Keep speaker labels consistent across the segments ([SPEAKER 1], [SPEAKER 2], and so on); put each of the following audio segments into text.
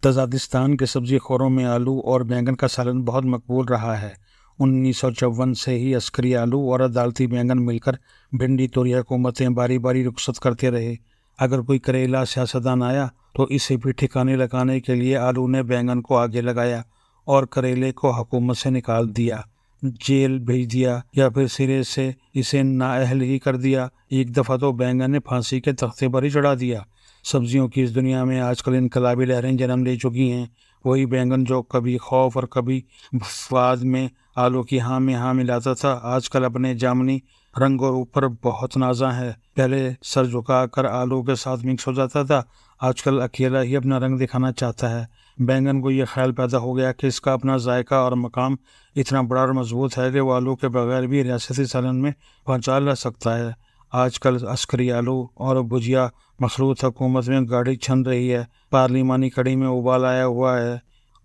[SPEAKER 1] تزادستان کے سبزی خوروں میں آلو اور بینگن کا سالن بہت مقبول رہا ہے۔ 1954 سے ہی عسکری آلو اور عدالتی بینگن مل کر بھنڈی توری حکومتیں باری باری رخصت کرتے رہے۔ اگر کوئی کریلا سیاستدان آیا تو اسے بھی ٹھکانے لگانے کے لیے آلو نے بینگن کو آگے لگایا اور کریلے کو حکومت سے نکال دیا، جیل بھیج دیا یا پھر سرے سے اسے نااہل ہی کر دیا۔ ایک دفعہ تو بینگن نے پھانسی کے تختے پر ہی چڑھا دیا۔ سبزیوں کی اس دنیا میں آج کل انقلابی لہریں جنم لے چکی ہیں۔ وہی بینگن جو کبھی خوف اور کبھی فواد میں آلو کی ہاں میں ہاں ملاتا تھا، آج کل اپنے جامنی رنگ اور اوپر بہت نازاں ہے۔ پہلے سر جھکا کر آلو کے ساتھ مکس ہو جاتا تھا، آج کل اکیلا ہی اپنا رنگ دکھانا چاہتا ہے۔ بینگن کو یہ خیال پیدا ہو گیا کہ اس کا اپنا ذائقہ اور مقام اتنا بڑا اور مضبوط ہے کہ وہ آلو کے بغیر بھی ریاستی سالن میں پہنچا لا سکتا ہے۔ آج کل عسکری آلو اور بھجیا مخلوط حکومت میں گاڑی چھن رہی ہے، پارلیمانی کڑی میں ابال آیا ہوا ہے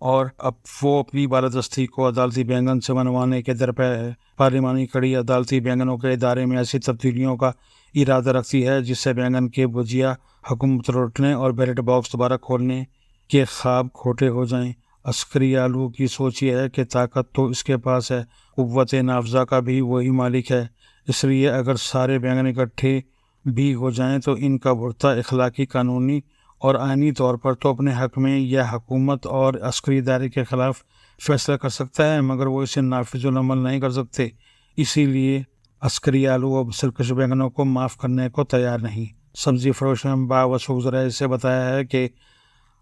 [SPEAKER 1] اور اب وہ اپنی بالادستی کو عدالتی بینگن سے منوانے کے درپے ہے۔ پارلیمانی کڑی عدالتی بینگنوں کے ادارے میں ایسی تبدیلیوں کا ارادہ رکھتی ہے جس سے بینگن کے بھجیا حکومت لوٹنے اور بیلٹ باکس دوبارہ کھولنے کے خواب کھوٹے ہو جائیں۔ عسکری آلو کی سوچ یہ ہے کہ طاقت تو اس کے پاس ہے، قوت نافذہ کا بھی وہی مالک ہے، اس لیے اگر سارے بینگن اکٹھے بھی ہو جائیں تو ان کا بھرتا اخلاقی، قانونی اور آئینی طور پر تو اپنے حق میں یا حکومت اور عسکری ادارے کے خلاف فیصلہ کر سکتا ہے، مگر وہ اسے نافذ العمل نہیں کر سکتے۔ اسی لیے عسکری آلو اور سرکش بینگنوں کو معاف کرنے کو تیار نہیں۔ سبزی فروش نے باوسوخ ذرائع سے بتایا ہے کہ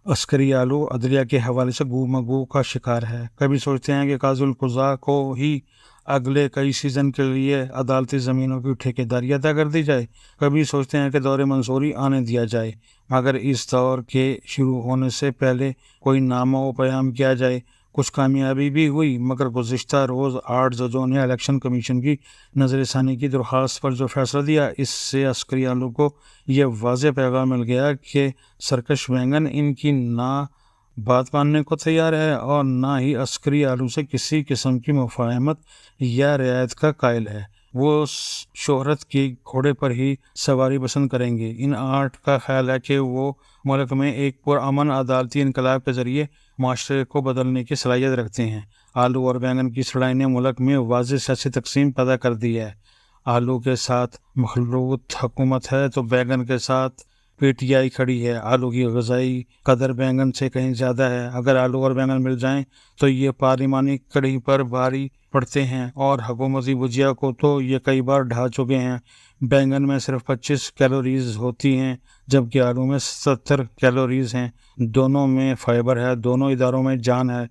[SPEAKER 1] عسکری آلو عدلیہ کے حوالے سے گو مگو کا شکار ہے۔ کبھی سوچتے ہیں کہ قاضی القضاء کو ہی اگلے کئی سیزن کے لیے عدالتی زمینوں کی ٹھیکیداری عطا کر دی جائے، کبھی سوچتے ہیں کہ دور منصوری آنے دیا جائے، مگر اس دور کے شروع ہونے سے پہلے کوئی نامہ و پیام کیا جائے۔ کچھ کامیابی بھی ہوئی، مگر گزشتہ روز 8 ججوں نے الیکشن کمیشن کی نظر ثانی کی درخواست پر جو فیصلہ دیا، اس سے عسکری آلو کو یہ واضح پیغام مل گیا کہ سرکش بینگن ان کی نہ بات ماننے کو تیار ہے اور نہ ہی عسکری آلو سے کسی قسم کی مفاہمت یا رعایت کا قائل ہے۔ وہ شہرت کی گھوڑے پر ہی سواری پسند کریں گے۔ ان 8 کا خیال ہے کہ وہ ملک میں ایک پرامن عدالتی انقلاب کے ذریعے معاشرے کو بدلنے کی صلاحیت رکھتے ہیں۔ آلو اور بینگن کی لڑائی نے ملک میں واضح سیاسی تقسیم پیدا کر دی ہے۔ آلو کے ساتھ مخلوط حکومت ہے تو بینگن کے ساتھ پی ٹی آئی کھڑی ہے۔ آلو کی غذائی قدر بینگن سے کہیں زیادہ ہے۔ اگر آلو اور بینگن مل جائیں تو یہ پارلیمانی کڑی پر بھاری پڑتے ہیں اور حکومتی بھجیا کو تو یہ کئی بار ڈھا چکے ہیں۔ بینگن میں صرف 25 کیلوریز ہوتی ہیں جبکہ آلو میں 70 کیلوریز ہیں۔ دونوں میں فائبر ہے، دونوں اداروں میں جان ہے۔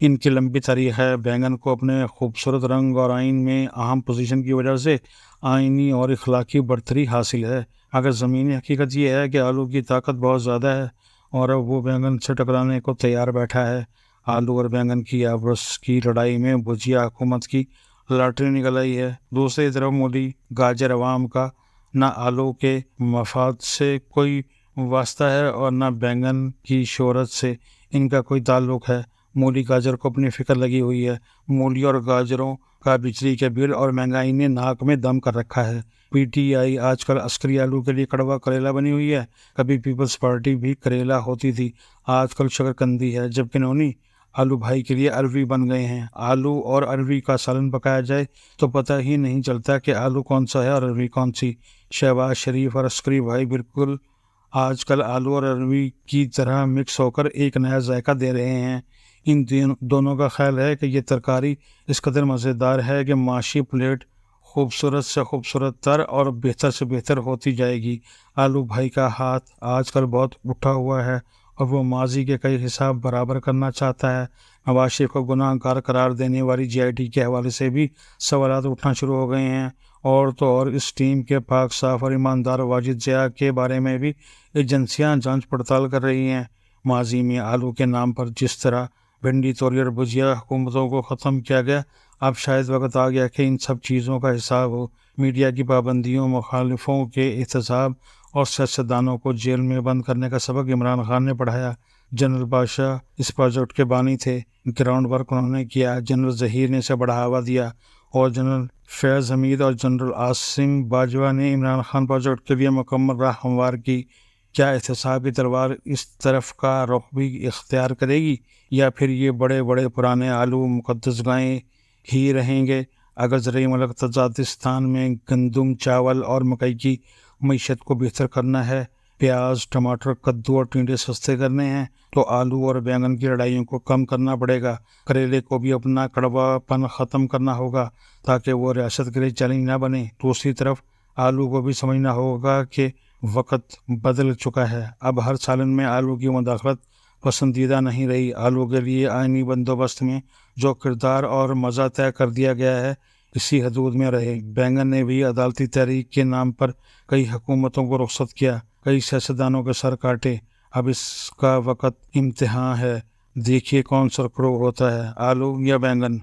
[SPEAKER 1] ان کی لمبی تاریخ ہے۔ بینگن کو اپنے خوبصورت رنگ اور آئین میں اہم پوزیشن کی وجہ سے آئینی اور اخلاقی برتری حاصل ہے، اگر زمینی حقیقت یہ ہے کہ آلو کی طاقت بہت زیادہ ہے اور اب وہ بینگن سے ٹکرانے کو تیار بیٹھا ہے۔ آلو اور بینگن کی آپس کی لڑائی میں بھجیا حکومت کی لاٹری نکل آئی ہے۔ دوسری طرف مولی گاجر عوام کا نہ آلو کے مفاد سے کوئی واسطہ ہے اور نہ بینگن کی شہرت سے ان کا کوئی تعلق ہے۔ مولی گاجر کو اپنی فکر لگی ہوئی ہے۔ مولی اور گاجروں کا بجلی کے بل اور مہنگائی نے ناک میں دم کر رکھا ہے۔ پی ٹی آئی آج کل عسکری آلو کے لیے کڑوا کریلا بنی ہوئی ہے۔ کبھی پیپلز پارٹی بھی کریلا ہوتی تھی، آج کل شکرقندی ہے، جبکہ نونی آلو بھائی کے لیے اروی بن گئے ہیں۔ آلو اور اروی کا سالن پکایا جائے تو پتہ ہی نہیں چلتا کہ آلو کون سا ہے اور اروی کون سی۔ شہباز شریف اور عسکری بھائی بالکل آج کل آلو اور اروی کی طرح مکس ہو کر ایک نیا ذائقہ دے رہے ہیں۔ ان دونوں کا خیال ہے کہ یہ ترکاری اس قدر مزیدار ہے کہ معاشی پلیٹ خوبصورت سے خوبصورت تر اور بہتر سے بہتر ہوتی جائے گی۔ آلو بھائی کا ہاتھ آج کل بہت اٹھا ہوا ہے اور وہ ماضی کے کئی حساب برابر کرنا چاہتا ہے۔ نواز شریف کو گناہ گار قرار دینے والی جے آئی ٹی کے حوالے سے بھی سوالات اٹھنا شروع ہو گئے ہیں، اور تو اور اس ٹیم کے پاک صاف اور ایماندار واجد ضیاء کے بارے میں بھی ایجنسیاں جانچ پڑتال کر رہی ہیں۔ ماضی میں آلو کے نام پر جس طرح بھنڈی توری اور بھجیا حکومتوں کو ختم کیا گیا، اب شاید وقت آ گیا کہ ان سب چیزوں کا حساب ہو۔ میڈیا کی پابندیوں، مخالفوں کے احتساب اور سیاستدانوں کو جیل میں بند کرنے کا سبق عمران خان نے پڑھایا۔ جنرل بادشاہ اس پروجیکٹ کے بانی تھے، گراؤنڈ ورک انہوں نے کیا، جنرل ظہیر نے اسے بڑھاوا دیا اور جنرل فیض حمید اور جنرل عاصم باجوہ نے عمران خان پروجیکٹ کے لیے مکمل راہ ہموار کی۔ کیا احتسابی تلوار اس طرف کا رخ بھی اختیار کرے گی یا پھر یہ بڑے بڑے پرانے آلو مقدس گائیں ہی رہیں گے؟ اگر زرعی ملک تاجکستان میں گندم، چاول اور مکئی کی معیشت کو بہتر کرنا ہے، پیاز، ٹماٹر، کدو اور ٹینڈے سستے کرنے ہیں، تو آلو اور بینگن کی لڑائیوں کو کم کرنا پڑے گا۔ کریلے کو بھی اپنا کڑوا پن ختم کرنا ہوگا تاکہ وہ ریاست کے لیے چیلنج نہ بنے۔ دوسری طرف آلو کو بھی سمجھنا ہوگا کہ وقت بدل چکا ہے، اب ہر سالن میں آلو کی مداخلت پسندیدہ نہیں رہی۔ آلو کے لیے آئینی بندوبست میں جو کردار اور مزہ طے کر دیا گیا ہے اسی حدود میں رہے۔ بینگن نے بھی عدالتی تحریک کے نام پر کئی حکومتوں کو رخصت کیا، کئی سیاستدانوں کے سر کاٹے۔ اب اس کا وقت امتحان ہے، دیکھیے کون سرخرو ہوتا ہے، آلو یا بینگن۔